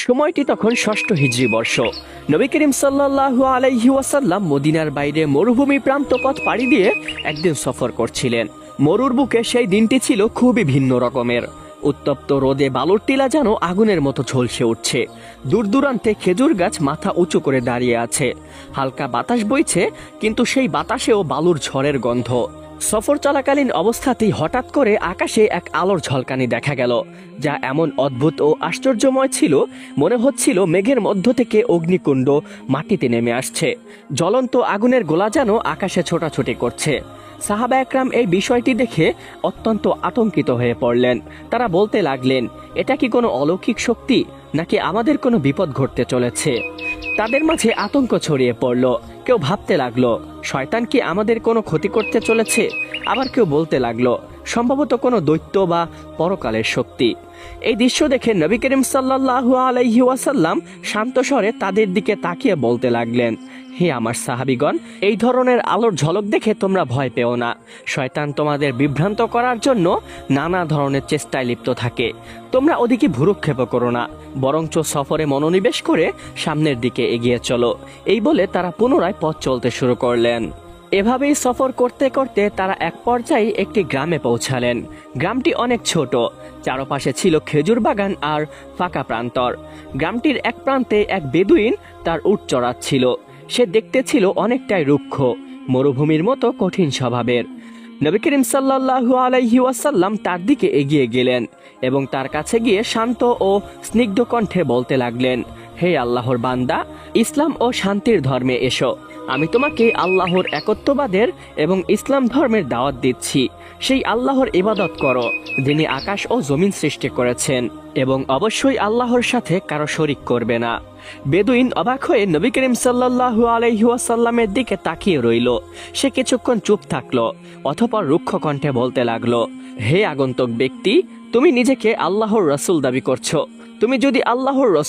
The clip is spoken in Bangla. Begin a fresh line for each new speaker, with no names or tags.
সময়টি তখন ষষ্ঠ হিজরি বর্ষ। নবী করিম সাল্লাল্লাহু আলাইহি ওয়াসাল্লাম মদিনার বাইরে মরুভূমি প্রান্ত পথ পাড়ি দিয়ে একদিন সফর করছিলেন। মরুর বুকে সেই দিনটি ছিল খুবই ভিন্ন রকমের। উত্তপ্ত রোদে বালুর টিলা যেন আগুনের মতো ঝলসে উঠছে। দূর দূরান্তে খেজুর গাছ মাথা উঁচু করে দাঁড়িয়ে আছে। হালকা বাতাস বইছে, কিন্তু সেই বাতাসেও বালুর ঝড়ের গন্ধ। সফর চলাকালীন অবস্থাতেই হঠাৎ করে আকাশে এক আলোর ঝলকানি দেখা গেল, যা এমন অদ্ভুত ও আশ্চর্যময় ছিল, মনে হচ্ছিল মেঘের মধ্য থেকে অগ্নিকুণ্ড মাটিতে নেমে আসছে। জ্বলন্ত আগুনের গোলা যেন আকাশে ছোটাছুটি করছে। সাহাবা একরাম এই বিষয়টি দেখে অত্যন্ত আতঙ্কিত হয়ে পড়লেন। তারা বলতে লাগলেন, এটা কি কোনো অলৌকিক শক্তি, নাকি আমাদের কোনো বিপদ ঘটতে চলেছে? তাদের মাঝে আতঙ্ক ছড়িয়ে পড়ল। কেউ ভাবতে লাগলো, শয়তান কি আমাদের কোনো ক্ষতি করতে চলেছে? আবার কেউ বলতে লাগলো, সম্ভবত কোনো দৈত্য বা পরকালের শক্তি। এই দৃশ্য দেখে নবী করিম সাল্লাল্লাহু আলাইহি ওয়াসাল্লাম শান্ত স্বরে তাদের দিকে তাকিয়ে বলতে লাগলেন, হে আমার সাহাবীগণ, এই ধরনের আলোর ঝলক দেখে তোমরা ভয় পেও না। শয়তান তোমাদের বিভ্রান্ত করার জন্য নানা ধরনের চেষ্টায় লিপ্ত থাকে। তোমরা ওদিকে ভ্রুক্ষেপ করো না, বরঞ্চ সফরে মনোনিবেশ করে সামনের দিকে এগিয়ে চলো। এই বলে তারা পুনরায় পথ চলতে শুরু করলেন। এভাবেই সফর করতে করতে তারা এক পর্যায়ে একটি গ্রামে পৌঁছালেন। গ্রামটি অনেক ছোট, চারপাশে ছিল খেজুর বাগান আর ফাঁকা প্রান্তর। গ্রামটির এক প্রান্তে এক বেদুইন তার উট চড়াচ্ছিল। সে দেখতে ছিল অনেকটাই রুক্ষ, মরুভূমির মতো কঠিন স্বভাবের। নবী করিম সাল্লাল্লাহু আলাইহি ওয়াসাল্লাম তার দিকে এগিয়ে গেলেন এবং তার কাছে গিয়ে শান্ত ও স্নিগ্ধ কণ্ঠে বলতে লাগলেন, হে আল্লাহর বান্দা, ইসলাম ও শান্তির ধর্মে এসো। আমি তোমাকে আল্লাহর একত্ববাদের এবং ইসলাম ধর্মের দাওয়াত দিচ্ছি। সেই আল্লাহর ইবাদত করো, যিনি আকাশ ও জমিন সৃষ্টি করেছেন, এবং অবশ্যই আল্লাহর সাথে কারো শরিক করবে না। বেদুইন অবাক হয়ে নবী করিম সাল্লাল্লাহু আলাইহি ওয়াসাল্লামের দিকে তাকিয়ে রইল। সে কিছুক্ষণ চুপ থাকলো, অতঃপর রুক্ষ কণ্ঠে বলতে লাগলো, হে আগন্তুক ব্যক্তি, তুমি নিজেকে আল্লাহর রসুল দাবি করছো। তুমি যদি আল্লাহর রসুল